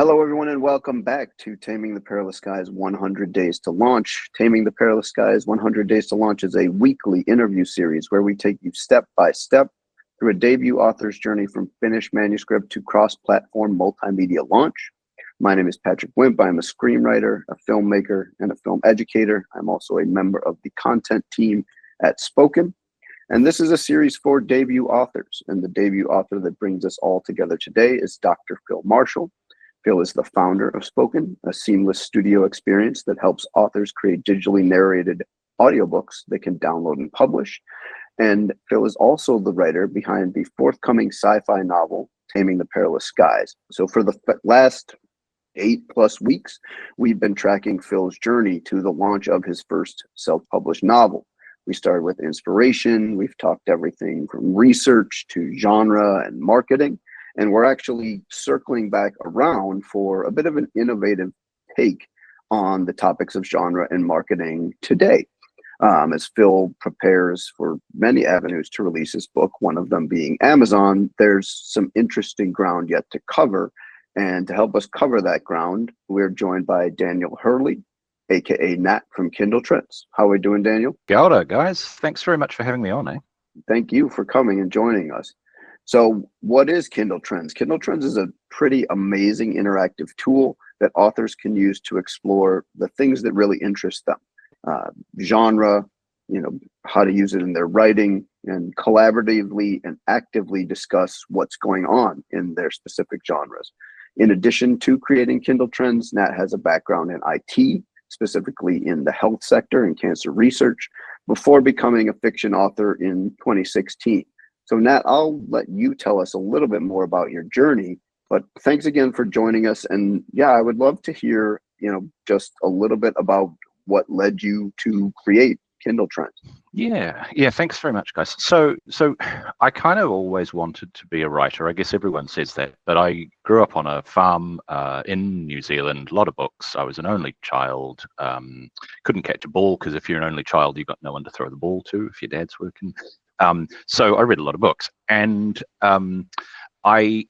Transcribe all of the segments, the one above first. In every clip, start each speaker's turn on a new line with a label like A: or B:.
A: Hello, everyone, and welcome back to Taming the Perilous Skies 100 Days to Launch. Taming the Perilous Skies 100 Days to Launch is a weekly interview series where we take you step by step through a debut author's journey from finished manuscript to cross-platform multimedia launch. My name is Patrick Wimp. I'm a screenwriter, a filmmaker, and a film educator. I'm also a member of the content team at Spoken. And this is a series for debut authors. And the debut author that brings us all together today is Dr. Phil Marshall. Phil is the founder of Spoken, a seamless studio experience that helps authors create digitally narrated audiobooks they can download and publish. And Phil is also the writer behind the forthcoming sci-fi novel, Taming the Perilous Skies. So for the last 8+ weeks, we've been tracking Phil's journey to the launch of his first self-published novel. We started with inspiration. We've talked everything from research to genre and marketing. And we're actually circling back around for a bit of an innovative take on the topics of genre and marketing today. As Phil prepares for many avenues to release his book, one of them being Amazon, there's some interesting ground yet to cover. And to help us cover that ground, we're joined by Daniel Hurley, aka Nat from Kindletrends. How are we doing, Daniel?
B: G'day, guys. Thanks very much for having me on, eh?
A: Thank you for coming and joining us. So what is Kindletrends? Kindletrends is a pretty amazing interactive tool that authors can use to explore the things that really interest them. Genre, how to use it in their writing, and collaboratively and actively discuss what's going on in their specific genres. In addition to creating Kindletrends, Nat has a background in IT, specifically in the health sector and cancer research, before becoming a fiction author in 2016. So Nat, I'll let you tell us a little bit more about your journey, but thanks again for joining us. And yeah, I would love to hear, just a little bit about what led you to create Kindletrends.
B: Yeah, thanks very much, guys. So I kind of always wanted to be a writer. I guess everyone says that, but I grew up on a farm in New Zealand, a lot of books. I was an only child, couldn't catch a ball because if you're an only child, you've got no one to throw the ball to if your dad's working. So I read a lot of books, and I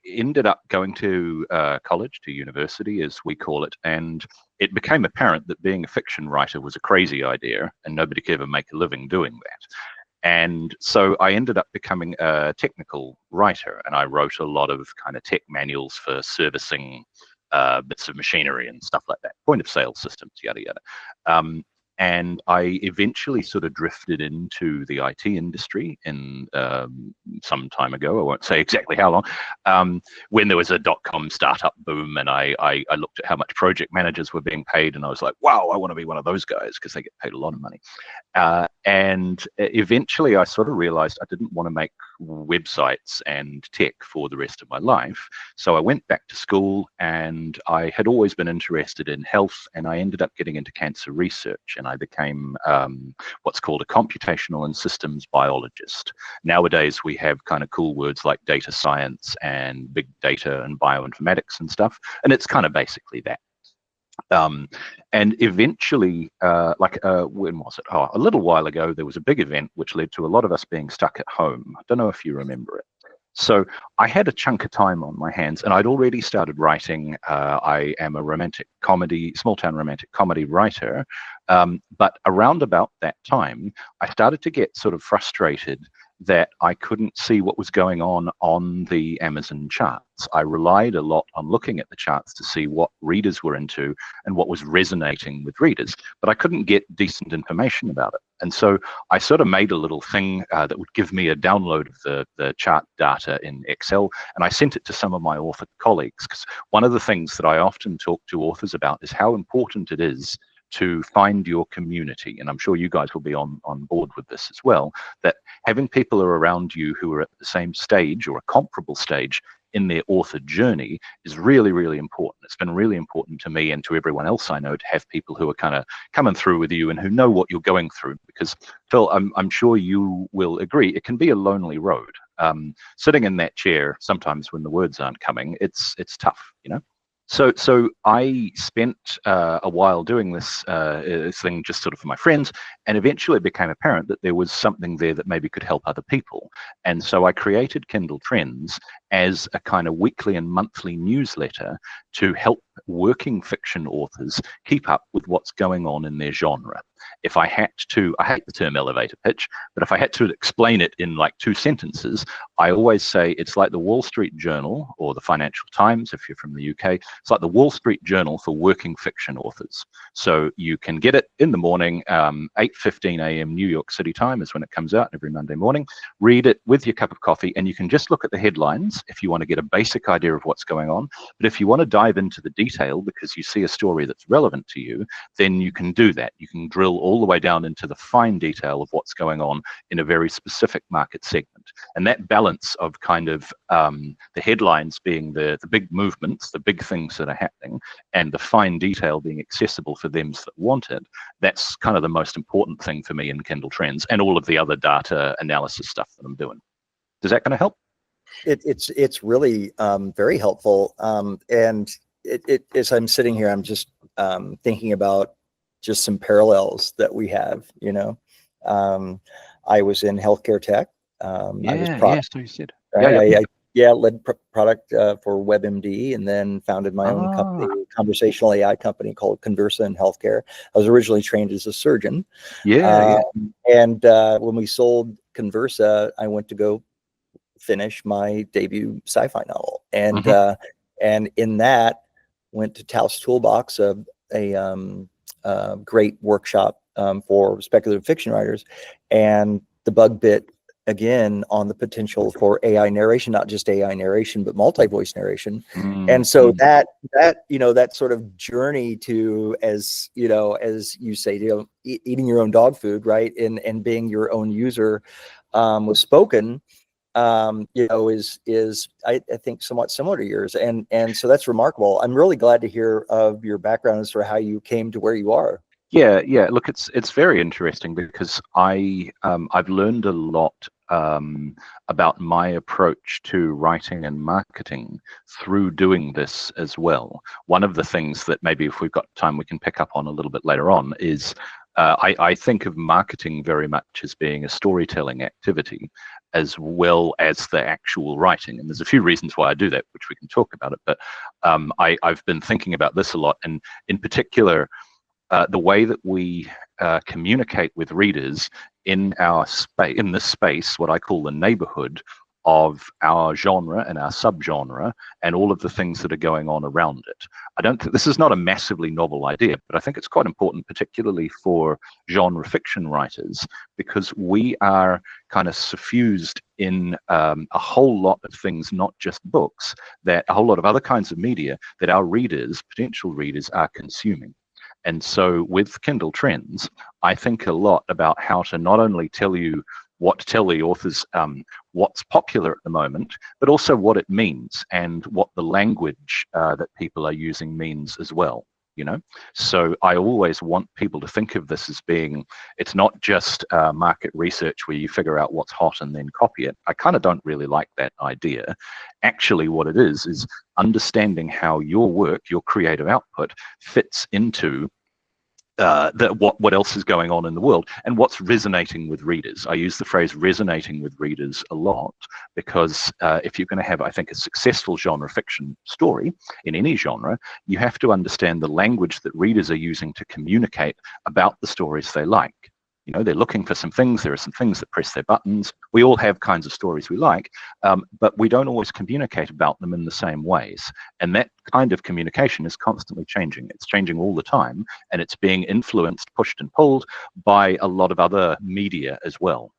B: ended up going to college, to university, as we call it, and it became apparent that being a fiction writer was a crazy idea, and nobody could ever make a living doing that. And so I ended up becoming a technical writer, and I wrote a lot of kind of tech manuals for servicing bits of machinery and stuff like that, point of sale systems, yada yada. And I eventually sort of drifted into the IT industry in some time ago. I won't say exactly how long, when there was a dot-com startup boom, and I looked at how much project managers were being paid, and I was like, wow, I want to be one of those guys because they get paid a lot of money. And eventually I sort of realized I didn't want to make websites and tech for the rest of my life. So I went back to school, and I had always been interested in health, and I ended up getting into cancer research, and I became what's called a computational and systems biologist. Nowadays, we have kind of cool words like data science and big data and bioinformatics and stuff, and it's kind of basically that. And eventually, when was it? Oh, a little while ago, there was a big event which led to a lot of us being stuck at home. I don't know if you remember it. So I had a chunk of time on my hands, and I'd already started writing. I am a small-town romantic comedy writer. But around about that time, I started to get sort of frustrated that I couldn't see what was going on the Amazon charts. I relied a lot on looking at the charts to see what readers were into and what was resonating with readers, but I couldn't get decent information about it. And so I sort of made a little thing that would give me a download of the chart data in Excel, and I sent it to some of my author colleagues, because one of the things that I often talk to authors about is how important it is to find your community. And I'm sure you guys will be on board with this as well, that having people around you who are at the same stage or a comparable stage in their author journey is really, really important. It's been really important to me and to everyone else I know to have people who are kind of coming through with you and who know what you're going through, because Phil, I'm sure you will agree, it can be a lonely road. Sitting in that chair, sometimes when the words aren't coming, it's tough, So I spent a while doing this thing just sort of for my friends, and eventually it became apparent that there was something there that maybe could help other people. And so I created Kindletrends as a kind of weekly and monthly newsletter to help working fiction authors keep up with what's going on in their genre. If I had to, I hate the term elevator pitch, but if I had to explain it in like 2 sentences, I always say it's like the Wall Street Journal or the Financial Times, if you're from the UK. It's like the Wall Street Journal for working fiction authors. So you can get it in the morning, 8:15 a.m. New York City time is when it comes out every Monday morning. Read it with your cup of coffee, and you can just look at the headlines if you want to get a basic idea of what's going on. But if you want to dive into the detail because you see a story that's relevant to you, then you can do that. You can drill all the way down into the fine detail of what's going on in a very specific market segment. And that balance of kind of the headlines being the big movements, the big things that are happening, and the fine detail being accessible for them that want it, that's kind of the most important thing for me in Kindletrends and all of the other data analysis stuff that I'm doing. Does that kind of help?
C: It's really very helpful. And as I'm sitting here, I'm just thinking about just some parallels that we have. You know, I was in healthcare tech. I was product.
B: So you said.
C: Right? I led product for WebMD, and then founded my own company, conversational AI company called Conversa in healthcare. I was originally trained as a surgeon. And when we sold Conversa, I went to go finish my debut sci-fi novel, and in that went to Taos Toolbox, a great workshop for speculative fiction writers, and the bug bit again on the potential for AI narration, not just AI narration, but multi-voice narration. And so that sort of journey to, as you say, eating your own dog food, right, and being your own user was spoken. Is I think somewhat similar to yours, and so that's remarkable. I'm really glad to hear of your background as for how you came to where you are.
B: Yeah. Look, it's very interesting because I've learned a lot about my approach to writing and marketing through doing this as well. One of the things that maybe if we've got time we can pick up on a little bit later on is I think of marketing very much as being a storytelling activity as well as the actual writing. And there's a few reasons why I do that, which we can talk about it. But I've been thinking about this a lot, and in particular, the way that we communicate with readers in our space, in this space, what I call the neighborhood of our genre and our subgenre and all of the things that are going on around it. I don't think this is not a massively novel idea, but I think it's quite important, particularly for genre fiction writers, because we are kind of suffused in a whole lot of things, not just books, that a whole lot of other kinds of media that our readers, potential readers, are consuming. And so with Kindletrends, I think a lot about how to not only tell you what to tell the authors what's popular at the moment, but also what it means and what the language that people are using means as well. So I always want people to think of this as being, it's not just market research where you figure out what's hot and then copy it. I kind of don't really like that idea. Actually, what it is understanding how your work, your creative output fits into what else is going on in the world and what's resonating with readers. I use the phrase resonating with readers a lot because if you're going to have, I think, a successful genre fiction story in any genre, you have to understand the language that readers are using to communicate about the stories they like. They're looking for some things. There are some things that press their buttons. We all have kinds of stories we like, but we don't always communicate about them in the same ways. And that kind of communication is constantly changing. It's changing all the time, and it's being influenced, pushed, and pulled by a lot of other media as well.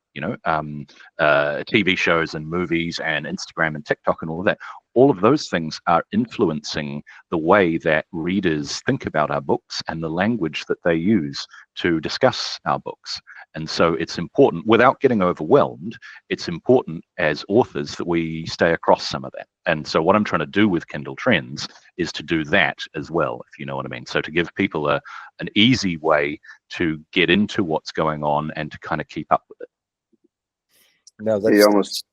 B: TV shows and movies and Instagram and TikTok and all of that. All of those things are influencing the way that readers think about our books and the language that they use to discuss our books. And so it's important, without getting overwhelmed, it's important as authors that we stay across some of that. And so what I'm trying to do with Kindletrends is to do that as well, if you know what I mean. So to give people an easy way to get into what's going on and to kind of keep up with it.
C: No, that's almost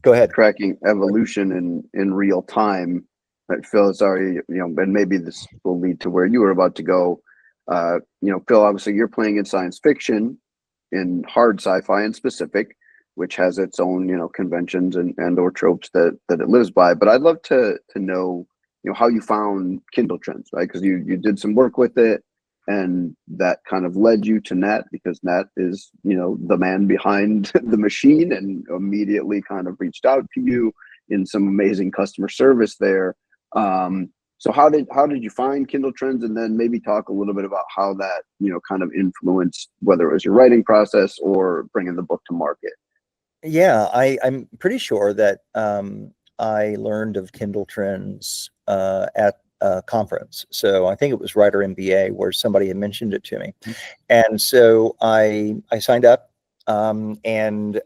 C: go ahead.
A: Tracking evolution in real time Right, Phil, sorry, and maybe this will lead to where you were about to go. Phil, obviously you're playing in science fiction, in hard sci-fi in specific, which has its own, conventions and or tropes that it lives by. But I'd love to know, how you found Kindletrends, right? Because you did some work with it, and that kind of led you to Nat, because Nat is, the man behind the machine, and immediately kind of reached out to you in some amazing customer service there. So how did you find Kindletrends, and then maybe talk a little bit about how that kind of influenced whether it was your writing process or bringing the book to market?
C: Yeah, I'm pretty sure that I learned of Kindletrends at a conference. So I think it was Writer MBA where somebody had mentioned it to me, and so I signed up. And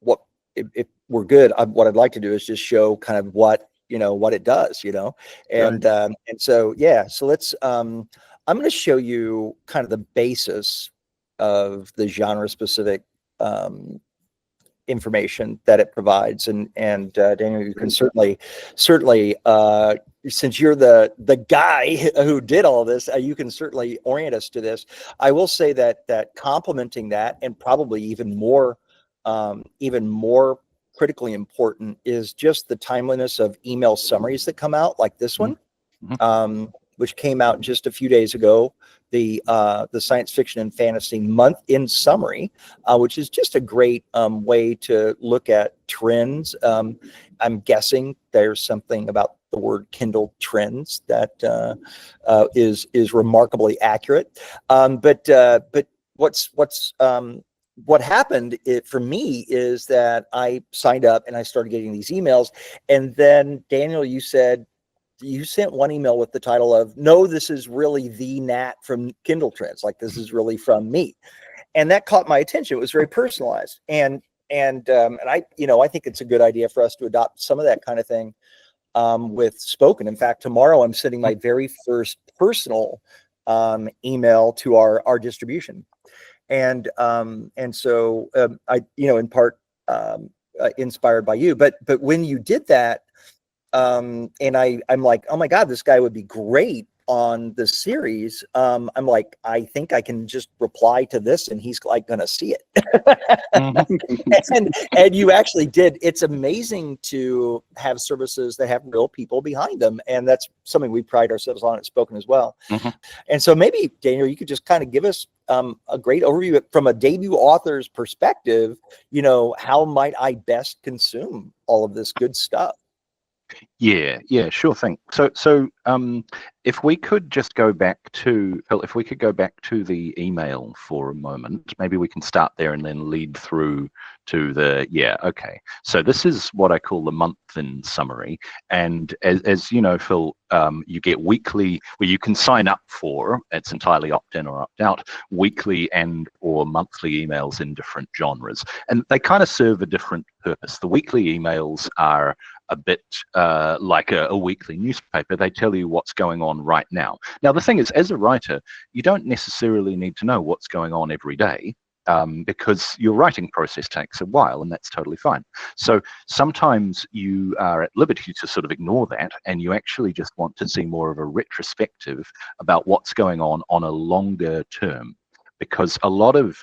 C: what if we're good? What I'd like to do is just show kind of what it does, and
A: Right.
C: and so yeah. So let's. I'm going to show you kind of the basis of the genre specific information that it provides, and Daniel, you can certainly since you're the guy who did all this, you can certainly orient us to this. I will say that complementing that, and probably even more critically important, is just the timeliness of email summaries that come out, like this one, which came out just a few days ago, the Science Fiction and Fantasy Month in Summary, which is just a great way to look at trends. I'm guessing there's something about the word Kindle trends that is remarkably accurate. But what happened for me is that I signed up and I started getting these emails, and then Daniel, you said you sent one email with the title of "No, this is really the Nat from Kindletrends. Like, this is really from me," and that caught my attention. It was very personalized, and I think it's a good idea for us to adopt some of that kind of thing with spoken. In fact, tomorrow I'm sending my very first personal email to our distribution, and so I in part inspired by you, but when you did that. And I'm like, oh my God, this guy would be great on the series. I'm like, I think I can just reply to this and he's like going to see it. and you actually did. It's amazing to have services that have real people behind them. And that's something we pride ourselves on at Spoken as well. And so maybe, Daniel, you could just kind of give us a great overview from a debut author's perspective. How might I best consume all of this good stuff?
B: Yeah, sure thing. So if we could just go back to, Phil, if we could go back to the email for a moment, maybe we can start there and then lead through to okay. So this is what I call the month in summary. And as you know, Phil, you get weekly, where you can sign up for, it's entirely opt-in or opt-out, weekly and or monthly emails in different genres. And they kind of serve a different purpose. The weekly emails are a bit like a weekly newspaper. They tell you what's going on right now. Now, the thing is, as a writer, you don't necessarily need to know what's going on every day, because your writing process takes a while, and that's totally fine. So sometimes you are at liberty to sort of ignore that, and you actually just want to see more of a retrospective about what's going on a longer term, because a lot of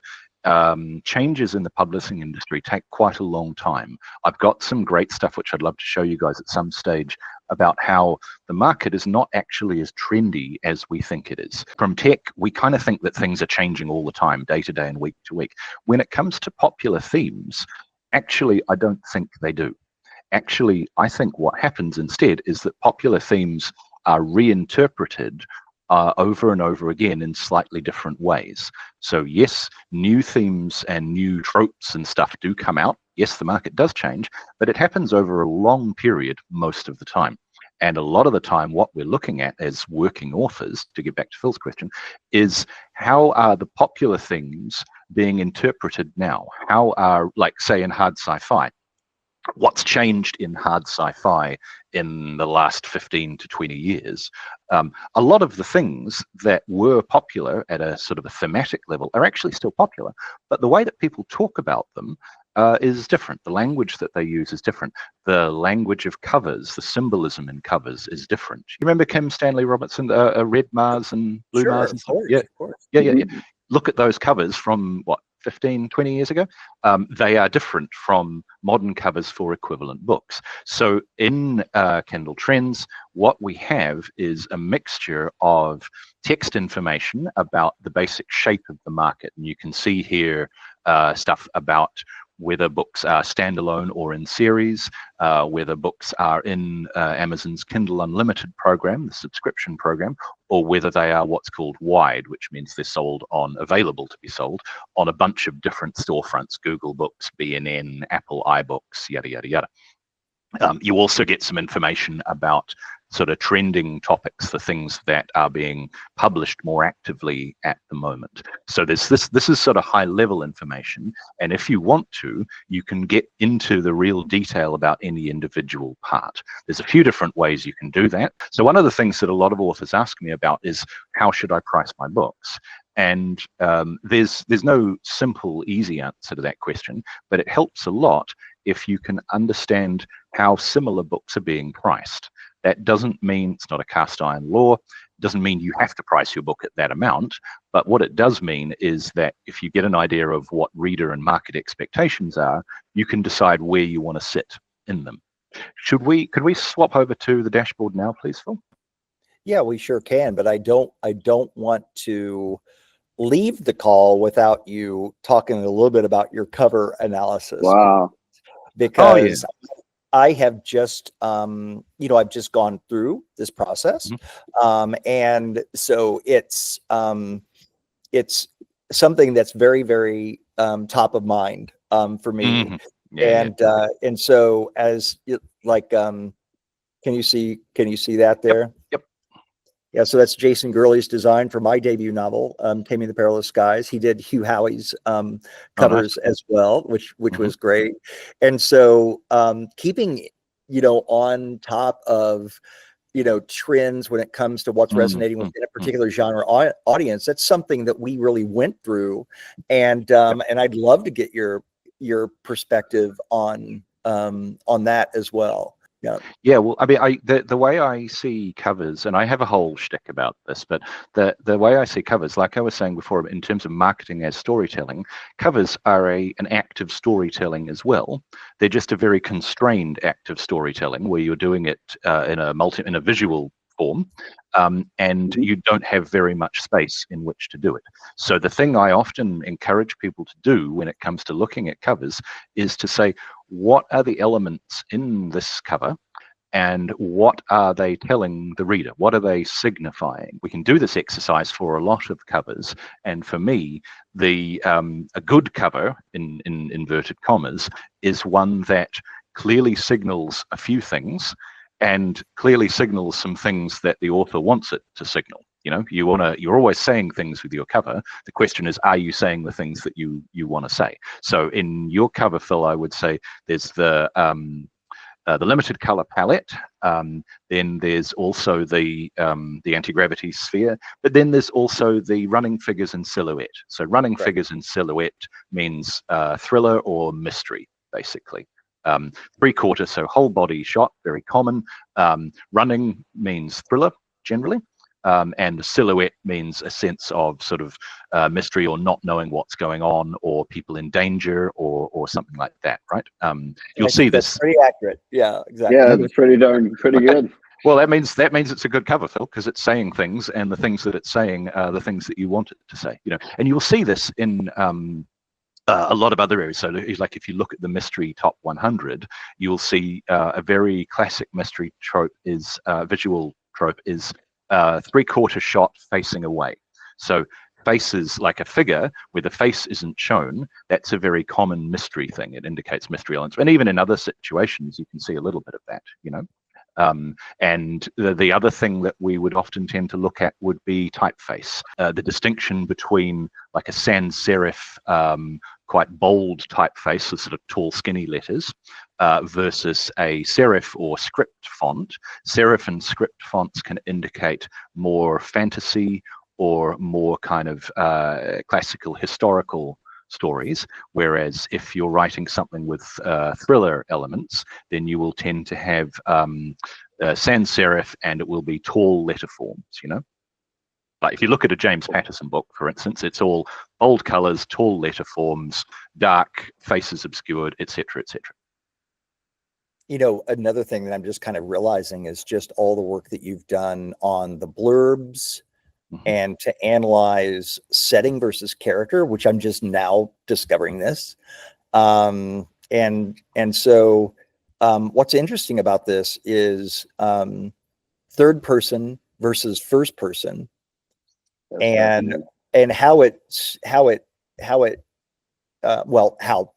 B: changes in the publishing industry take quite a long time. I've got some great stuff which I'd love to show you guys at some stage about how the market is not actually as trendy as we think it is. From tech, we kind of think that things are changing all the time, day to day and week to week. When it comes to popular themes, actually, I don't think they do. Actually, I think what happens instead is that popular themes are reinterpreted over and over again in slightly different ways. So yes, new themes and new tropes and stuff do come out. Yes, the market does change, but it happens over a long period most of the time. And a lot of the time, what we're looking at as working authors, to get back to Phil's question, is how are the popular themes being interpreted now? How are, like, say, in hard sci-fi, what's changed in hard sci-fi in the last 15 to 20 years? A lot of the things that were popular at a sort of a thematic level are actually still popular, but the way that people talk about them is different. The language that they use is different. The language of covers, the symbolism in covers is different. You remember Kim Stanley Robertson, red Mars and blue Mars and stuff? Yeah,
C: of course.
B: yeah. Look at those covers from what, 15, 20 years ago. They are different from modern covers for equivalent books. So in Kindletrends, what we have is a mixture of text information about the basic shape of the market. And you can see here stuff about whether books are standalone or in series, whether books are in Amazon's Kindle Unlimited program, the subscription program, or whether they are what's called wide, which means they're sold on, available to be sold on a bunch of different storefronts, Google Books, BNN, Apple iBooks, yada, yada, yada. You also get some information about sort of trending topics, the things that are being published more actively at the moment. So this is sort of high level information. And if you want to, you can get into the real detail about any individual part. There's a few different ways you can do that. So one of the things that a lot of authors ask me about is, how should I price my books? And there's no simple, easy answer to that question, but it helps a lot if you can understand how similar books are being priced. That doesn't mean it's not a cast iron law. It doesn't mean you have to price your book at that amount. But what it does mean is that if you get an idea of what reader and market expectations are, you can decide where you want to sit in them. Could we swap over to the dashboard now, please, Phil?
C: Yeah, we sure can, but I don't want to leave the call without you talking a little bit about your cover analysis.
A: Wow.
C: Because I have just, I've just gone through this process. And so it's something that's very, very top of mind for me. And so as like, can you see that there?
B: Yep.
C: Yeah, so that's Jason Gurley's design for my debut novel, Taming the Perilous Skies. He did Hugh Howey's covers as well, which was great. And so keeping, on top of, trends when it comes to what's resonating within a particular genre audience, that's something that we really went through. And I'd love to get your perspective on that as well.
B: Yeah, well, I mean, the way I see covers, and I have a whole shtick about this, but the way I see covers, like I was saying before, in terms of marketing as storytelling, covers are an act of storytelling as well. They're just a very constrained act of storytelling where you're doing it in a visual form, and you don't have very much space in which to do it. So the thing I often encourage people to do when it comes to looking at covers is to say, what are the elements in this cover and what are they telling the reader? What are they signifying? We can do this exercise for a lot of covers, and for me, a good cover, in inverted commas, is one that clearly signals a few things and clearly signals some things that the author wants it to signal. You're always saying things with your cover. The question is, are you saying the things that you want to say? So in your cover, Phil, I would say there's the limited color palette. Then there's also the anti-gravity sphere, but then there's also the running figures in silhouette. So running figures in silhouette means thriller or mystery, basically. 3/4, so whole body shot, very common. Running means thriller, generally. And the silhouette means a sense of sort of mystery or not knowing what's going on, or people in danger, or something like that, right? You'll see this.
C: That's pretty accurate. Yeah, exactly.
A: Yeah, that's pretty good.
B: Well, that means it's a good cover, Phil, because it's saying things, and the things that it's saying are the things that you want it to say. And you'll see this in a lot of other areas. So like if you look at the mystery top 100, you'll see a very classic mystery trope is visual trope is 3/4 shot facing away. So faces, like a figure where the face isn't shown, that's a very common mystery thing. It indicates mystery elements. And even in other situations, you can see a little bit of that, And the other thing that we would often tend to look at would be typeface. The distinction between like a sans serif, quite bold typeface with sort of tall, skinny letters, versus a serif or script font. Serif and script fonts can indicate more fantasy or more kind of classical historical stories, whereas if you're writing something with thriller elements, then you will tend to have sans serif, and it will be tall letter forms, you know? Like if you look at a James Patterson book, for instance, it's all bold colors, tall letter forms, dark, faces obscured, etc., etc.
C: You know, another thing that I'm just kind of realizing is just all the work that you've done on the blurbs and to analyze setting versus character, which I'm just now discovering this. And so what's interesting about this is third person versus first person, and how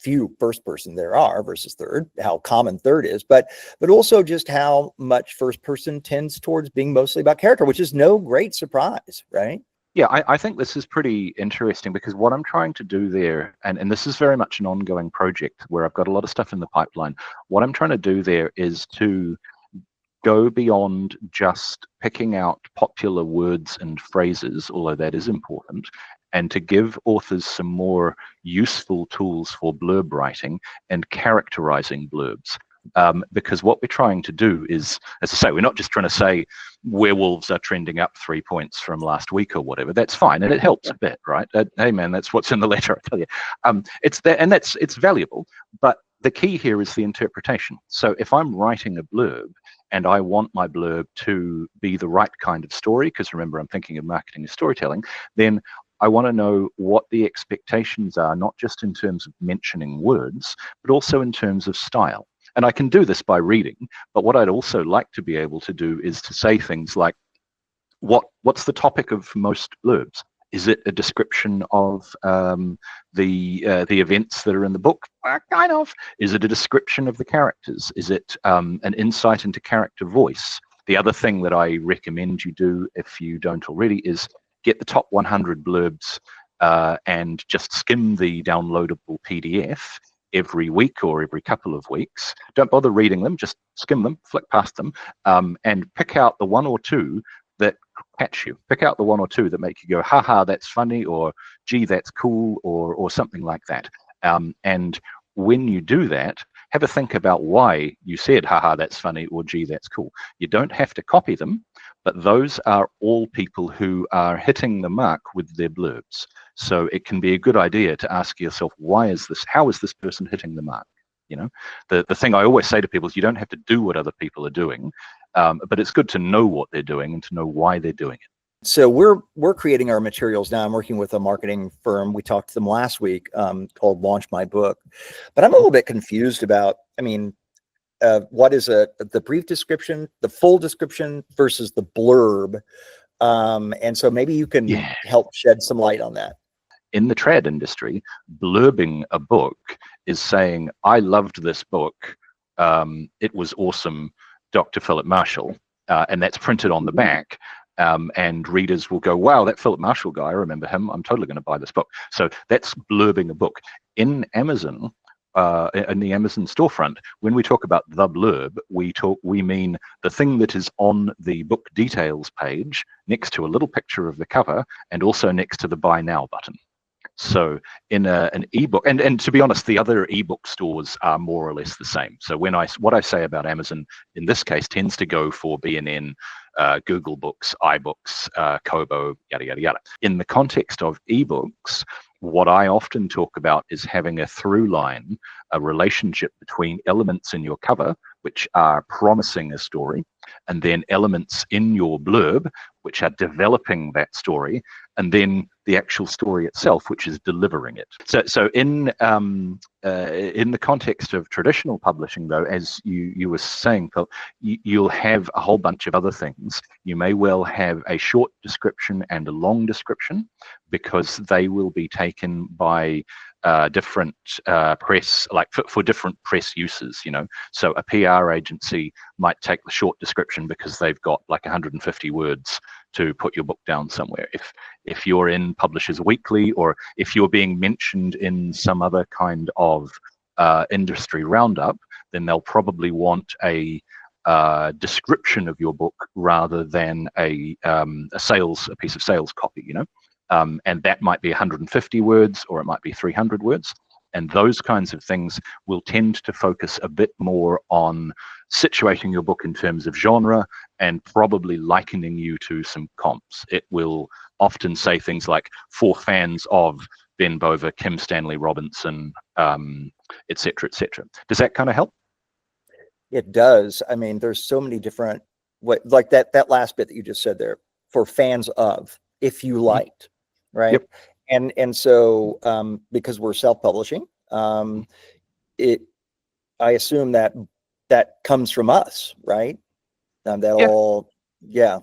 C: few first person there are versus third, how common third is, but also just how much first person tends towards being mostly about character, which is no great surprise, right?
B: Yeah, I think this is pretty interesting, because what I'm trying to do there, and this is very much an ongoing project where I've got a lot of stuff in the pipeline. What I'm trying to do there is to go beyond just picking out popular words and phrases, although that is important, and to give authors some more useful tools for blurb writing and characterizing blurbs. Because what we're trying to do is, as I say, we're not just trying to say werewolves are trending up 3 points from last week or whatever. That's fine, and it helps a bit, right? Hey man, that's what's in the letter, I tell you. It's there, and it's valuable. But the key here is the interpretation. So if I'm writing a blurb and I want my blurb to be the right kind of story, because remember, I'm thinking of marketing as storytelling, then I want to know what the expectations are, not just in terms of mentioning words, but also in terms of style. And I can do this by reading, but what I'd also like to be able to do is to say things like, what's the topic of most blurbs? Is it a description of the events that are in the book? Kind of. Is it a description of the characters? Is it an insight into character voice? The other thing that I recommend you do, if you don't already, is get the top 100 blurbs and just skim the downloadable PDF every week or every couple of weeks. Don't bother reading them, just skim them, flick past them, and pick out the one or two that catch you. Pick out the one or two that make you go, haha, that's funny, or gee, that's cool, or something like that. And when you do that, have a think about why you said, haha, that's funny, or gee, that's cool. You don't have to copy them, but those are all people who are hitting the mark with their blurbs. So it can be a good idea to ask yourself, how is this person hitting the mark? You know, the thing I always say to people is you don't have to do what other people are doing, but it's good to know what they're doing and to know why they're doing it.
C: So we're creating our materials now. I'm working with a marketing firm. We talked to them last week called Launch My Book, but I'm a little bit confused about, what is the brief description, the full description versus the blurb. And so maybe you can help shed some light on that.
B: In the trad industry, blurbing a book is saying, I loved this book. It was awesome, Dr. Philip Marshall. And that's printed on the back. And readers will go, wow, that Philip Marshall guy, I remember him. I'm totally going to buy this book. So that's blurbing a book. In Amazon, in the Amazon storefront, when we talk about the blurb, we mean the thing that is on the book details page next to a little picture of the cover and also next to the buy now button. So in an ebook, and to be honest, the other ebook stores are more or less the same. So what I say about Amazon in this case tends to go for BNN, Google Books, iBooks, Kobo, yada yada yada. In the context of ebooks, what I often talk about is having a through line, a relationship between elements in your cover, which are promising a story, and then elements in your blurb, which are developing that story, and then the actual story itself, which is delivering it. So in the context of traditional publishing, though, as you were saying, Phil, you'll have a whole bunch of other things. You may well have a short description and a long description, because they will be taken by different press, like for different press uses, you know. So a PR agency might take the short description because they've got like 150 words to put your book down somewhere. If you're in Publishers Weekly, or if you're being mentioned in some other kind of industry roundup, then they'll probably want a description of your book rather than a piece of sales copy, you know. And that might be 150 words, or it might be 300 words. And those kinds of things will tend to focus a bit more on situating your book in terms of genre and probably likening you to some comps. It will often say things like, for fans of Ben Bova, Kim Stanley Robinson, et cetera, et cetera. Does that kind of help?
C: It does. I mean, there's so many different, like that last bit that you just said there, for fans of, if you liked, right? Yep. And so because we're self-publishing, I assume that comes from us, right? That'll, yeah.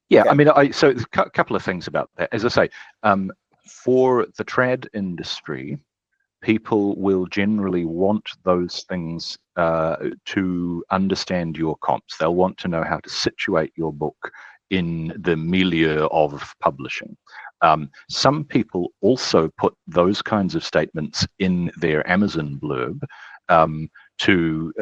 B: Yeah, okay. I mean, so a couple of things about that. As I say, for the trad industry, people will generally want those things to understand your comps. They'll want to know how to situate your book in the milieu of publishing. Some people also put those kinds of statements in their Amazon blurb to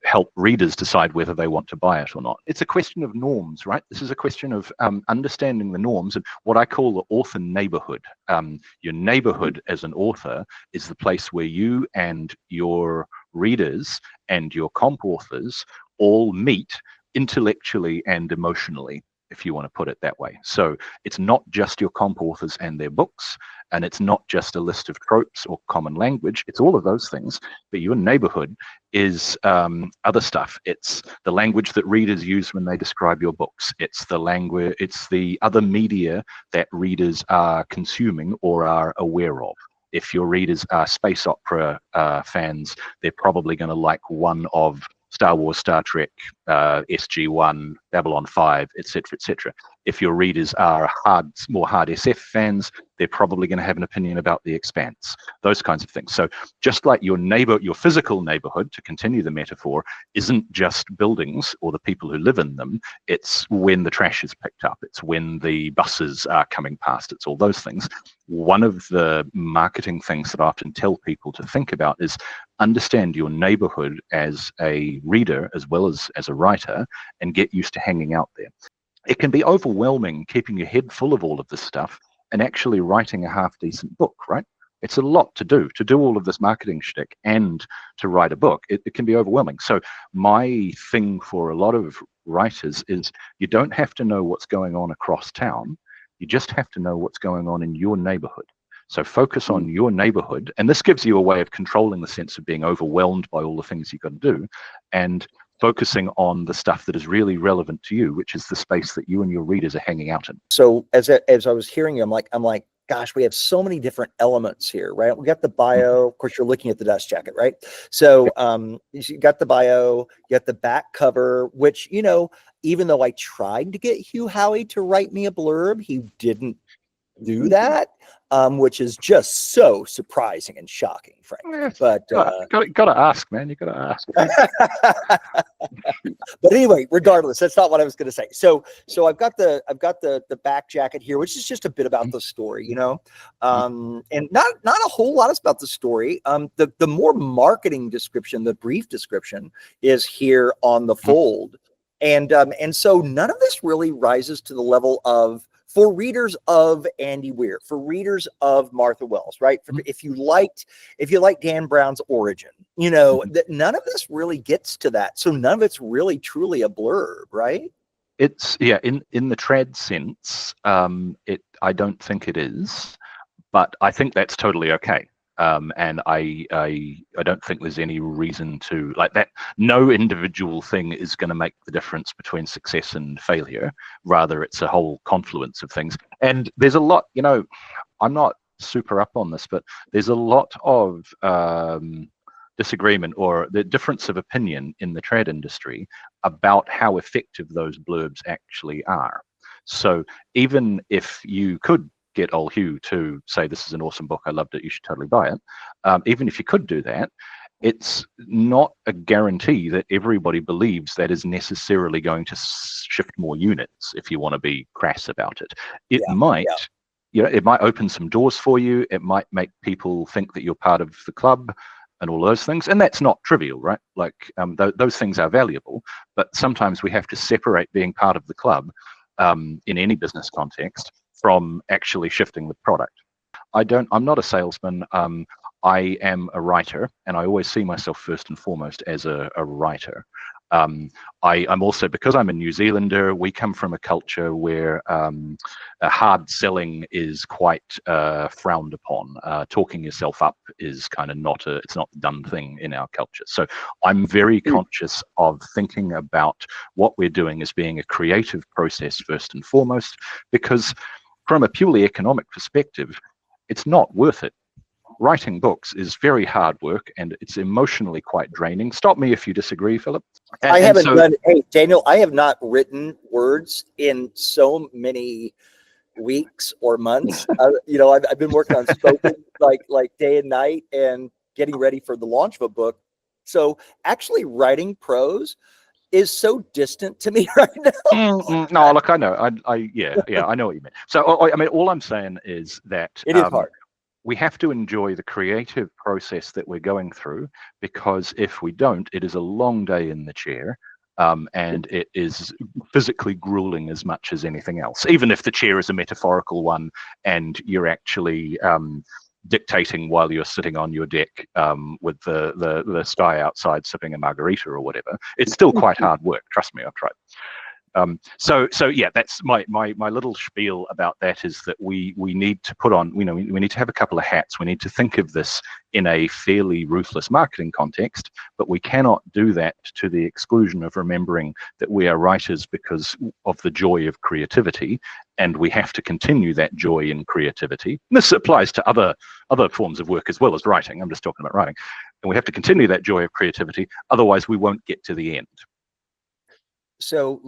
B: help readers decide whether they want to buy it or not. It's a question of norms, right? This is a question of understanding the norms and what I call the author neighborhood. Your neighborhood as an author is the place where you and your readers and your comp authors all meet intellectually and emotionally, if you want to put it that way. So it's not just your comp authors and their books, and it's not just a list of tropes or common language. It's all of those things, but your neighborhood is other stuff. It's the language that readers use when they describe your books. It's the language, it's the other media that readers are consuming or are aware of. If your readers are space opera fans, they're probably going to like one of Star Wars, Star Trek, SG-1, Babylon 5, etc., etc. If your readers are more hard SF fans, they're probably going to have an opinion about The Expanse, those kinds of things. So just like your physical neighborhood, to continue the metaphor, isn't just buildings or the people who live in them, it's when the trash is picked up, it's when the buses are coming past, it's all those things. One of the marketing things that I often tell people to think about is understand your neighborhood as a reader as well as a writer, and get used to hanging out there. It can be overwhelming keeping your head full of all of this stuff and actually writing a half-decent book, right? It's a lot to do all of this marketing shtick and to write a book. It can be overwhelming. So my thing for a lot of writers is you don't have to know what's going on across town. You just have to know what's going on in your neighborhood. So focus on your neighborhood, and this gives you a way of controlling the sense of being overwhelmed by all the things you've got to do, and focusing on the stuff that is really relevant to you, which is the space that you and your readers are hanging out in.
C: So as I was hearing you, I'm like, gosh, we have so many different elements here, right? We got the bio. Of course, you're looking at the dust jacket, right? So you got the bio, you got the back cover, which, you know, even though I tried to get Hugh Howey to write me a blurb, he didn't do that, which is just so surprising and shocking, frankly. But
B: gotta ask, man. You gotta ask.
C: But anyway, regardless, that's not what I was going to say. So I've got the back jacket here, which is just a bit about the story, you know, and not a whole lot about the story. The more marketing description, the brief description, is here on the fold, and so none of this really rises to the level of, for readers of Andy Weir, for readers of Martha Wells, right? If you liked Dan Brown's Origin, you know, that none of this really gets to that. So none of it's really truly a blurb, right?
B: It's, yeah, in the trad sense, I don't think it is, but I think that's totally okay. And I don't think there's any reason to like that. No individual thing is going to make the difference between success and failure. Rather, it's a whole confluence of things. And there's a lot, you know, I'm not super up on this, but there's a lot of disagreement or the difference of opinion in the trad industry about how effective those blurbs actually are. So even if you could get old Hugh to say, this is an awesome book, I loved it, you should totally buy it. Even if you could do that, it's not a guarantee that everybody believes that is necessarily going to shift more units, if you want to be crass about it. It might, you know, it might open some doors for you. It might make people think that you're part of the club and all those things. And that's not trivial, right? Like those things are valuable, but sometimes we have to separate being part of the club in any business context from actually shifting the product. I'm not a salesman. I am a writer, and I always see myself first and foremost as a writer. I'm also, because I'm a New Zealander, we come from a culture where hard selling is quite frowned upon. Talking yourself up is kind of it's not the done thing in our culture. So I'm very conscious of thinking about what we're doing as being a creative process first and foremost, because from a purely economic perspective, it's not worth it. Writing books is very hard work, and it's emotionally quite draining. Stop me if you disagree, Philip.
C: Hey, Daniel, I have not written words in so many weeks or months. I've been working on spoken like day and night and getting ready for the launch of a book. So actually writing prose is so distant to me right now.
B: No, look, I know. I know what you mean. So, I mean, all I'm saying is that
C: it is hard.
B: We have to enjoy the creative process that we're going through, because if we don't, it is a long day in the chair, and it is physically grueling as much as anything else, even if the chair is a metaphorical one and you're actually dictating while you're sitting on your deck with the sky outside sipping a margarita or whatever. It's still quite hard work. Trust me, I've tried. So yeah, that's my little spiel about that, is that we need to put on, we need to have a couple of hats. We need to think of this in a fairly ruthless marketing context, but we cannot do that to the exclusion of remembering that we are writers because of the joy of creativity, and we have to continue that joy in creativity. And this applies to other forms of work as well as writing. I'm just talking about writing. And we have to continue that joy of creativity, otherwise we won't get to the end.
C: So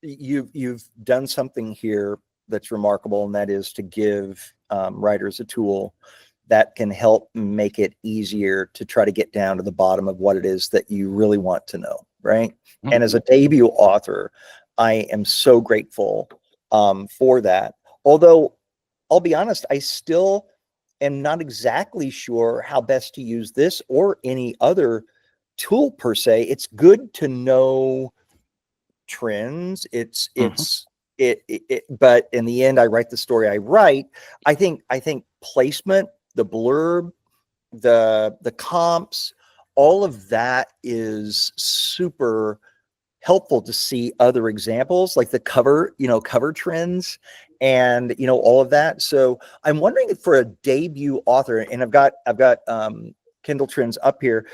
C: you've done something here that's remarkable, and that is to give writers a tool that can help make it easier to try to get down to the bottom of what it is that you really want to know, right? Mm-hmm. And as a debut author, I am so grateful for that. Although I'll be honest, I still am not exactly sure how best to use this or any other tool per se. It's good to know trends. But in the end, I write the story I write. I think placement, the blurb, the comps, all of that is super helpful to see other examples, like the cover trends and all of that. So I'm wondering if for a debut author, and I've got Kindletrends up here,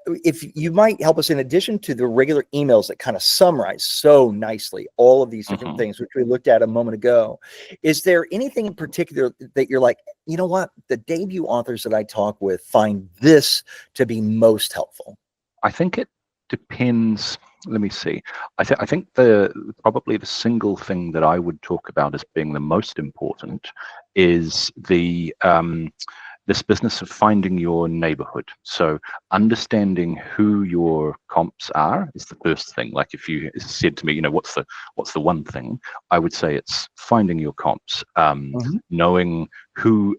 C: if you might help us, in addition to the regular emails that kind of summarize so nicely all of these different things, which we looked at a moment ago, is there anything in particular that you're like, you know what, the debut authors that I talk with find this to be most helpful?
B: I think it depends. Let me see. I think probably the single thing that I would talk about as being the most important is this business of finding your neighborhood. So understanding who your comps are is the first thing. Like if you said to me, what's the one thing, I would say it's finding your comps, knowing who,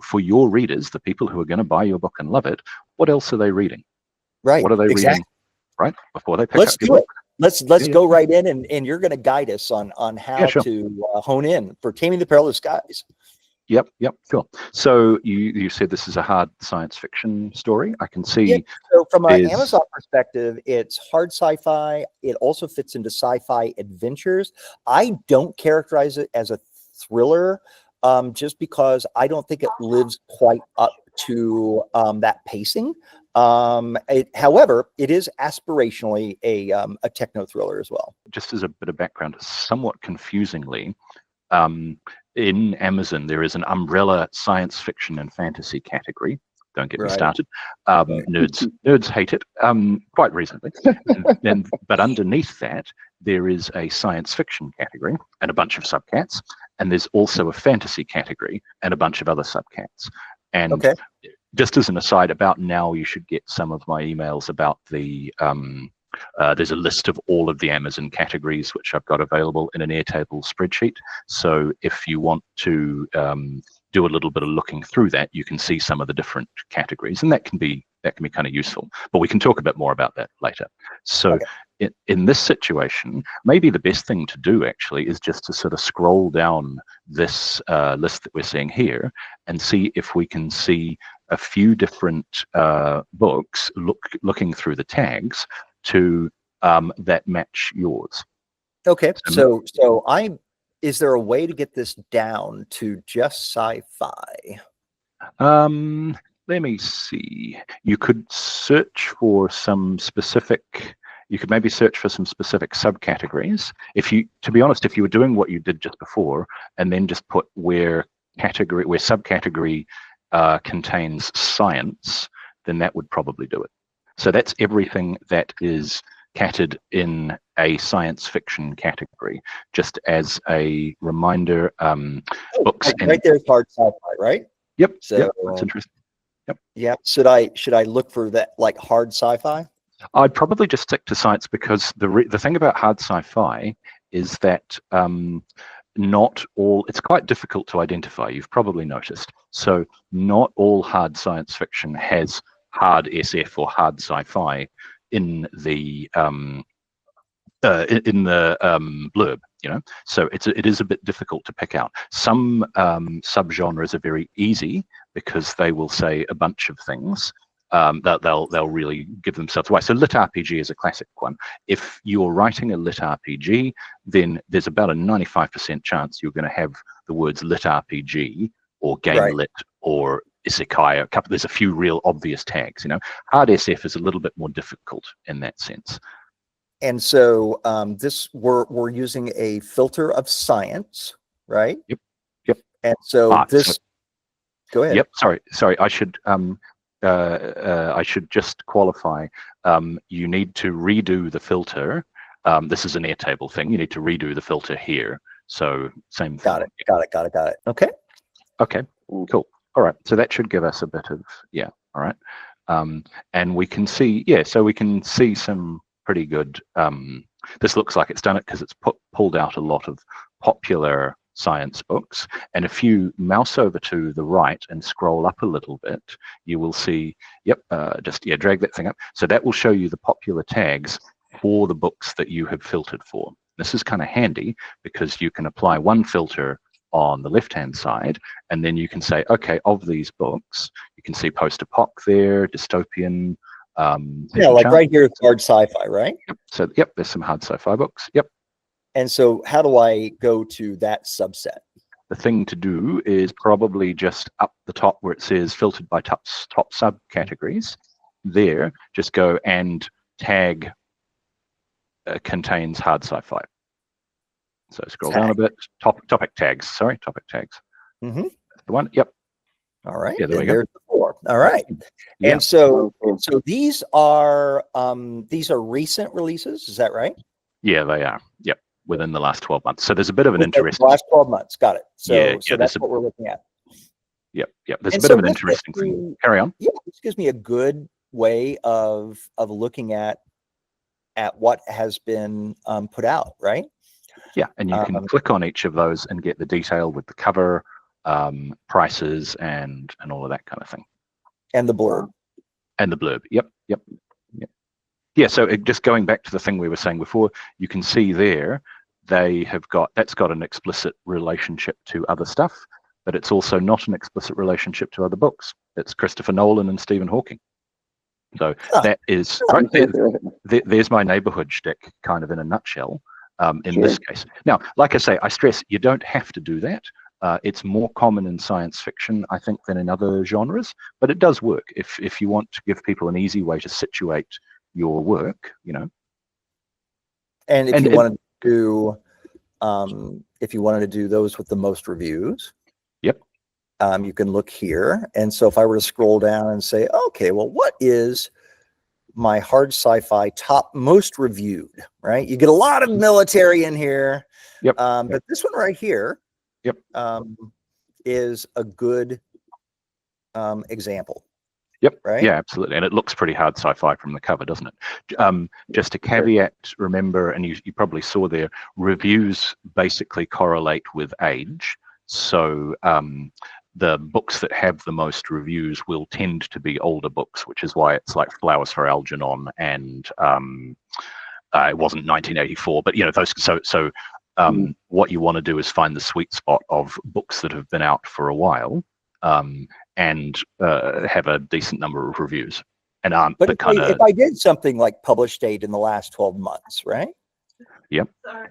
B: for your readers, the people who are going to buy your book and love it, what else are they reading?
C: Right.
B: What are they reading? Right. Before they pick up your book.
C: Let's go right in, and you're going to guide us on how to hone in for Taming the Perilous Skies.
B: Yep, sure. So you said this is a hard science fiction story. I can see.
C: Yeah, so from an Amazon perspective, it's hard sci-fi. It also fits into sci-fi adventures. I don't characterize it as a thriller, just because I don't think it lives quite up to that pacing. However, it is aspirationally a techno thriller as well.
B: Just as a bit of background, somewhat confusingly, in Amazon, there is an umbrella science fiction and fantasy category. Don't get me started. Nerds hate it, quite reasonably. But underneath that, there is a science fiction category and a bunch of subcats. And there's also a fantasy category and a bunch of other subcats. And just as an aside, about now, you should get some of my emails about the there's a list of all of the Amazon categories, which I've got available in an Airtable spreadsheet. So if you want to do a little bit of looking through that, you can see some of the different categories, and that can be that can be kind of useful. But we can talk a bit more about that later. So in this situation, maybe the best thing to do actually is just to sort of scroll down this list that we're seeing here and see if we can see a few different books looking through the tags to that match yours.
C: Okay, so is there a way to get this down to just sci-fi?
B: Let me see. You could search for some specific. You could maybe search for some specific subcategories. To be honest, if you were doing what you did just before, and then just put where subcategory contains science, then that would probably do it. So that's everything that is catted in a science fiction category. Just as a reminder, books.
C: Right there's hard sci-fi, right?
B: Yep.
C: So
B: yep, that's interesting. Yep.
C: Yeah. Should I look for that, like hard sci-fi?
B: I'd probably just stick to science, because the thing about hard sci-fi is that not all, it's quite difficult to identify. You've probably noticed. So not all hard science fiction has hard SF or hard sci-fi in the blurb, you know. So it is a bit difficult to pick out. Some subgenres are very easy because they will say a bunch of things. They'll really give themselves away. So lit RPG is a classic one. If you're writing a lit RPG, then there's about a 95% chance you're going to have the words lit RPG or game lit or isekai. There's a few real obvious tags. You know, hard SF is a little bit more difficult in that sense.
C: And so we're using a filter of science, right?
B: Yep. Yep.
C: And so go ahead.
B: Yep. Sorry. I should just qualify. You need to redo the filter. This is an Airtable thing. You need to redo the filter here. So same thing.
C: Got it. Okay.
B: Okay. Cool. All right. So that should give us a bit of all right. And we can see so we can see some pretty good. This looks like it's done it because it's pulled out a lot of popular science books. And if you mouse over to the right and scroll up a little bit, you will see, drag that thing up. So that will show you the popular tags for the books that you have filtered for. This is kind of handy because you can apply one filter on the left-hand side, and then you can say, okay, of these books, you can see post-apoc there, dystopian.
C: Like right here, it's hard sci-fi, right?
B: Yep. So there's some hard sci-fi books. Yep.
C: And so how do I go to that subset?
B: The thing to do is probably just up the top where it says filtered by top subcategories. There, just go and tag contains hard sci-fi. So scroll down a bit. Topic tags. Sorry, topic tags.
C: Mm-hmm.
B: That's the one. Yep.
C: All right.
B: Yeah, there we go.
C: There's the 4. All right. Yeah. And so these are recent releases. Is that right?
B: Yeah, they are. Yep. Within the last 12 months. So there's a bit of an interesting.
C: Last 12 months. Got it. So that's what we're looking at.
B: Yep. There's a bit of an interesting thing. Carry on.
C: Yeah, this gives me a good way of looking at what has been put out, right?
B: Yeah, and you can click on each of those and get the detail with the cover, prices, and all of that kind of thing.
C: And the blurb.
B: And the blurb. Yep. Yeah, so just going back to the thing we were saying before, you can see there that's got an explicit relationship to other stuff, but it's also not an explicit relationship to other books. It's Christopher Nolan and Stephen Hawking. So that is right there. There's my neighborhood shtick, kind of in a nutshell. In this case. Now, like I say, I stress you don't have to do that. It's more common in science fiction, I think, than in other genres, but it does work if you want to give people an easy way to situate your work, you know.
C: And if you wanted to do those with the most reviews,
B: yep,
C: you can look here. And so if I were to scroll down and say, okay, well, what is my hard sci-fi top most reviewed, right? You get a lot of military in here.
B: Yep.
C: But this one right here is a good example.
B: Yep.
C: Right.
B: Yeah, absolutely. And it looks pretty hard sci-fi from the cover, doesn't it? Just a caveat, remember, and you probably saw there, reviews basically correlate with age. So the books that have the most reviews will tend to be older books, which is why it's like Flowers for Algernon and it wasn't 1984, but those. So what you want to do is find the sweet spot of books that have been out for a while and have a decent number of reviews and aren't
C: But
B: the kind of.
C: if I did something like publish date in the last 12 months, right?
B: Yep.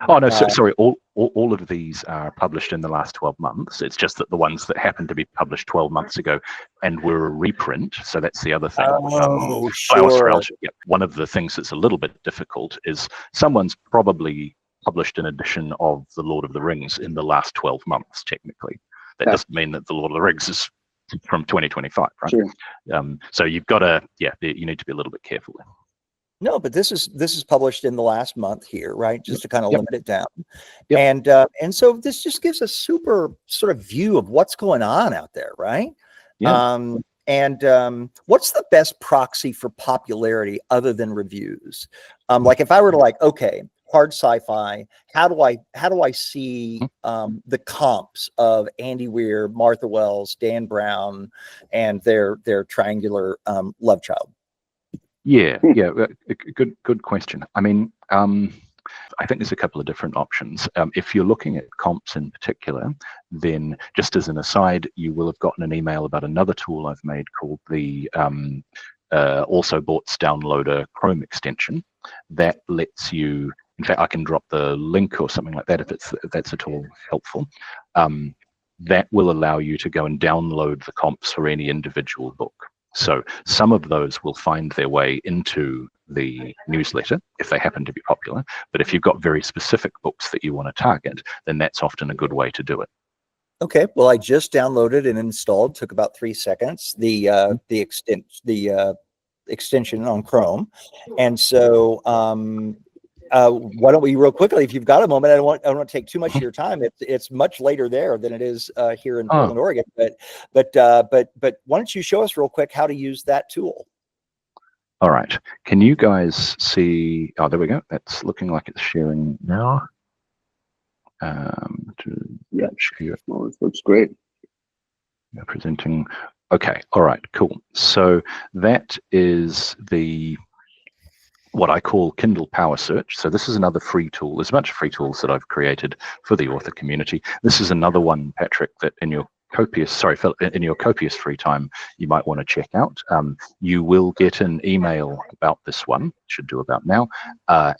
B: Oh no, sorry. All of these are published in the last 12 months. It's just that the ones that happened to be published 12 months ago and were a reprint. So that's the other thing.
C: Oh,
B: Flowers for
C: sure.
B: Algernon. Yep. One of the things that's a little bit difficult is someone's probably published an edition of The Lord of the Rings in the last 12 months. Technically, that doesn't mean that The Lord of the Rings is from 2025, right?
A: Sure.
B: So you've got to, you need to be a little bit careful there.
C: No, but this is published in the last month here, right? Just to kind of limit it down.
B: Yep.
C: And so this just gives a super sort of view of what's going on out there, right?
B: Yeah.
C: What's the best proxy for popularity other than reviews? Like if I were to okay, hard sci-fi, how do I see the comps of Andy Weir, Martha Wells, Dan Brown, and their triangular love child?
B: Yeah, good question. I mean, I think there's a couple of different options. If you're looking at comps in particular, then just as an aside, you will have gotten an email about another tool I've made called the Also Bought's Downloader Chrome extension that lets you. In fact, I can drop the link or something like that if that's at all helpful. That will allow you to go and download the comps for any individual book. So some of those will find their way into the newsletter if they happen to be popular. But if you've got very specific books that you want to target, then that's often a good way to do it. Okay.
C: Well, I just downloaded and installed. Took about 3 seconds. The extension on Chrome, and so why don't we real quickly, if you've got a moment, I don't want to take too much of your time. It's much later there than it is here in Portland, Oregon. But why don't you show us real quick how to use that tool?
B: All right. Can you guys see? Oh, there we go. That's looking like it's sharing now.
A: Yeah, well, it looks great.
B: Presenting. Okay. All right. Cool. So that is what I call Kindle Power Search. So this is another free tool. There's a bunch of free tools that I've created for the author community. This is another one, Patrick, that in your copious free time, you might want to check out. You will get an email about this one, should do about now,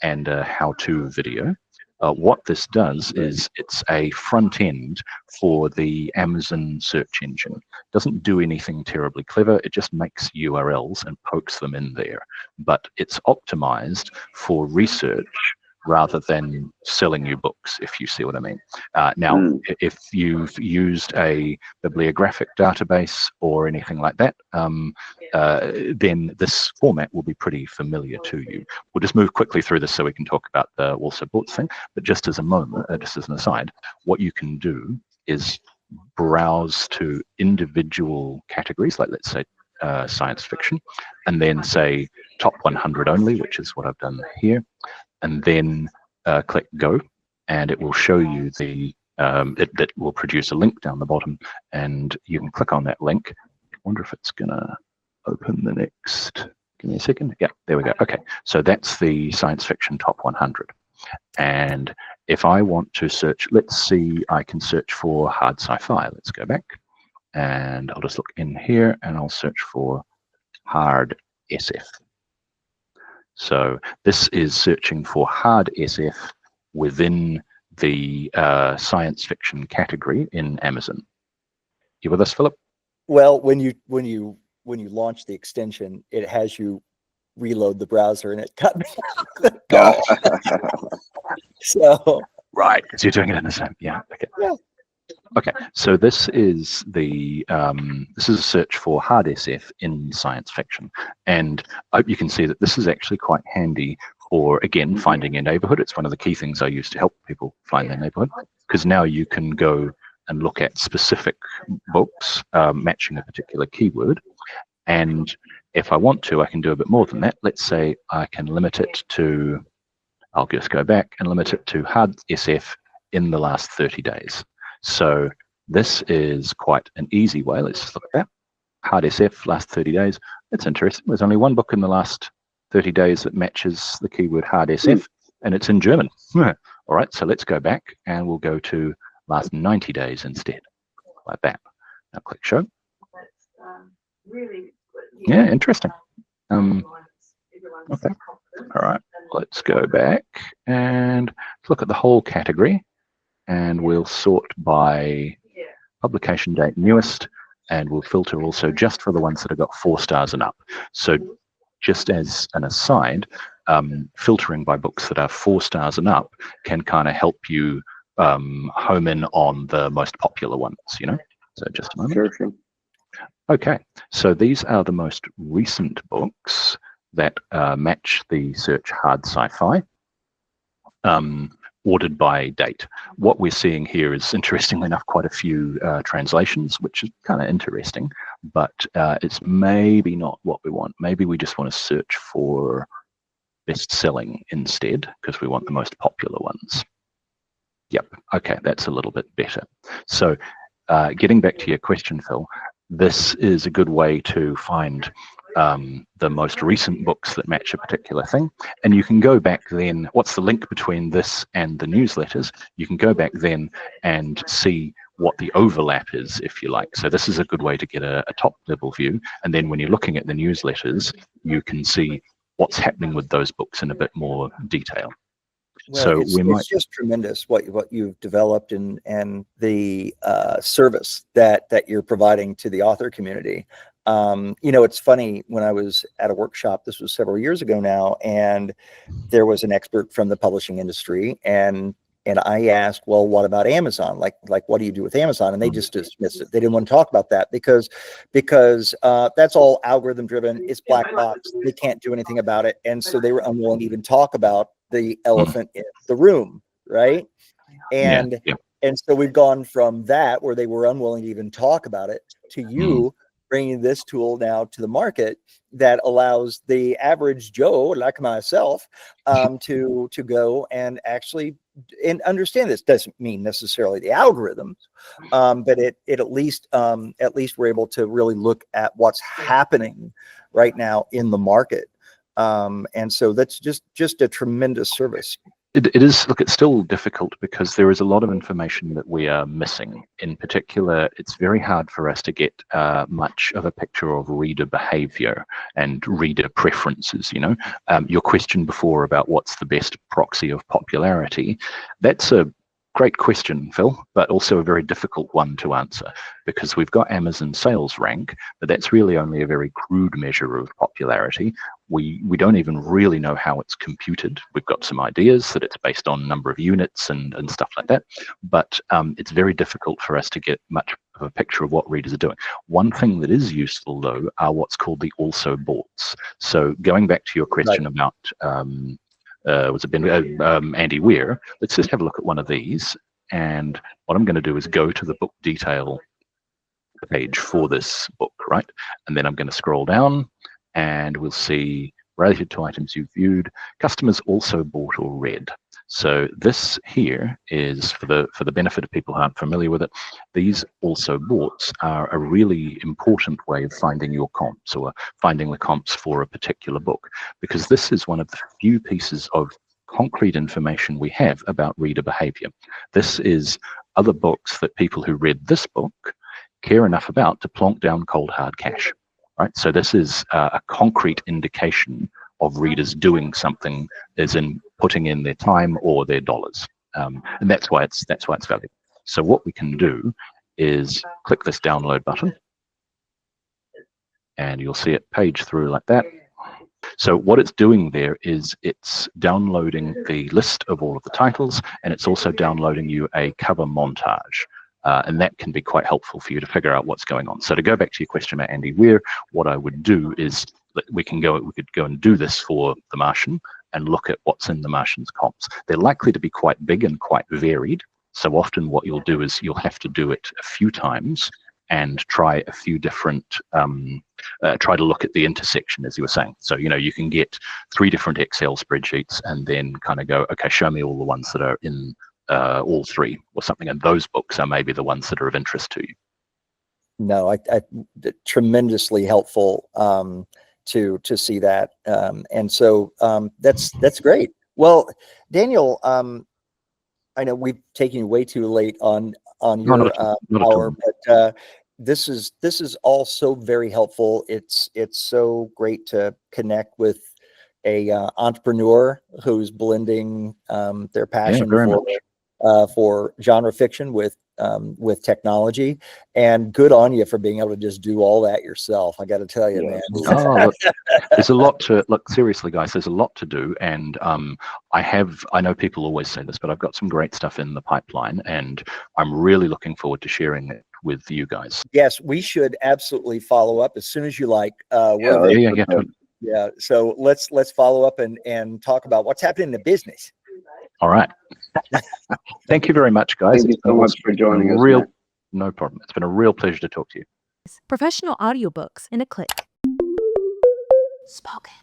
B: and a how-to video. What this does is it's a front end for the Amazon search engine. It doesn't do anything terribly clever. It just makes URLs and pokes them in there. But it's optimized for research rather than selling you books, if you see what I mean. Now, if you've used a bibliographic database or anything like that, then this format will be pretty familiar to you. We'll just move quickly through this so we can talk about the Also Bought thing. But just as a moment, just as an aside, what you can do is browse to individual categories, like let's say science fiction, and then say top 100 only, which is what I've done here. And then click go, and it will show you it will produce a link down the bottom, and you can click on that link. I wonder if it's gonna open the next. Give me a second. Yeah, there we go. Okay, so that's the science fiction top 100. And if I want to search, let's see, I can search for hard sci-fi. Let's go back, and I'll just look in here, and I'll search for hard SF. So this is searching for hard SF within the science fiction category in Amazon. You with us, Philip?
C: Well, when you launch the extension, it has you reload the browser, and it cut me off. So
B: right, so you're doing it in the same. Yeah. Okay.
C: Yeah.
B: Okay, so this is this is a search for hard SF in science fiction, and I hope you can see that this is actually quite handy for, again, finding your neighborhood. It's one of the key things I use to help people find their neighborhood, because now you can go and look at specific books matching a particular keyword, and if I want to, I can do a bit more than that. Let's say I can limit it to, I'll just go back and limit it to hard SF in the last 30 days. So This is quite an easy way. Let's just look at that. Hard SF, last 30 days. It's interesting. There's only one book in the last 30 days that matches the keyword hard SF, and it's in German. All right, so let's go back and we'll go to last 90 days instead, like that. Now click show. Yeah, interesting. Okay. All right, let's go back and look at the whole category, and we'll sort by publication date newest, and we'll filter also just for the ones that have got 4 stars and up. So just as an aside, filtering by books that are 4 stars and up can kind of help you home in on the most popular ones, you know? So just a moment.
A: Sure.
B: Okay, so these are the most recent books that match the search hard sci-fi, ordered by date. What we're seeing here is, interestingly enough, quite a few translations, which is kind of interesting, but it's maybe not what we want. Maybe we just want to search for best-selling instead, because we want the most popular ones. Yep, okay, that's a little bit better. So getting back to your question, Phil, this is a good way to find the most recent books that match a particular thing. And you can go back then, what's the link between this and the newsletters? You can go back then and see what the overlap is, if you like. So this is a good way to get a top level view. And then when you're looking at the newsletters, you can see what's happening with those books in a bit more detail.
C: Well,
B: so
C: it's just tremendous what you've developed and the service that you're providing to the author community. You know, it's funny, when I was at a workshop, this was several years ago now, and there was an expert from the publishing industry, and I asked, well, what about Amazon? Like what do you do with Amazon? And they just dismissed it. They didn't want to talk about that because that's all algorithm driven. It's black box. They can't do anything about it. And so they were unwilling to even talk about the elephant in the room, right? And so we've gone from that, where they were unwilling to even talk about it, to you bringing this tool now to the market that allows the average Joe like myself to go and actually understand this. Doesn't mean necessarily the algorithms, but it at least we're able to really look at what's happening right now in the market. And so that's just a tremendous service.
B: It is. Look, it's still difficult because there is a lot of information that we are missing. In particular, it's very hard for us to get much of a picture of reader behavior and reader preferences. You know, your question before about what's the best proxy of popularity, that's a great question, Phil, but also a very difficult one to answer, because we've got Amazon sales rank, but that's really only a very crude measure of popularity. We don't even really know how it's computed. We've got some ideas that it's based on number of units and stuff like that, but it's very difficult for us to get much of a picture of what readers are doing. One thing that is useful, though, are what's called the also boughts. So going back to your question about was it been Andy Weir? Let's just have a look at one of these. And what I'm going to do is go to the book detail page for this book, right? And then I'm going to scroll down, and we'll see related to items you've viewed, customers also bought or read. So this here is, for the benefit of people who aren't familiar with it, these also boughts are a really important way of finding your comps, or finding the comps for a particular book, because this is one of the few pieces of concrete information we have about reader behavior. This is other books that people who read this book care enough about to plonk down cold hard cash, right? So this is a concrete indication of readers doing something, as in putting in their time or their dollars, and that's why it's valuable. So what we can do is click this download button, and you'll see it page through like that. So what it's doing there is it's downloading the list of all of the titles, and it's also downloading you a cover montage. And that can be quite helpful for you to figure out what's going on. So to go back to your question about Andy Weir, what I would do is we could go and do this for The Martian and look at what's in The Martian's comps. They're likely to be quite big and quite varied. So often what you'll do is you'll have to do it a few times and try a few different, try to look at the intersection, as you were saying. So, you know, you can get 3 different Excel spreadsheets and then kind of go, okay, show me all the ones that are in all three or something, and those books are maybe the ones that are of interest to you.
C: No, I tremendously helpful to see that, and so that's great. Well, Daniel, I know we've taken you way too late on your hour, but this is all so very helpful. It's so great to connect with a entrepreneur who's blending their passion for genre fiction with technology, and good on you for being able to just do all that yourself. I got to tell you, man.
B: Oh, look, there's a lot to look. Seriously, guys, there's a lot to do, and I know people always say this, but I've got some great stuff in the pipeline, and I'm really looking forward to sharing it with you guys.
C: Yes, we should absolutely follow up as soon as you like. Yeah. So let's follow up and talk about what's happening in the business.
B: All right. Thank you very much, guys.
A: Thank you so much for joining us.
B: No problem. It's been a real pleasure to talk to you.
D: Professional audiobooks in a click. Spoken.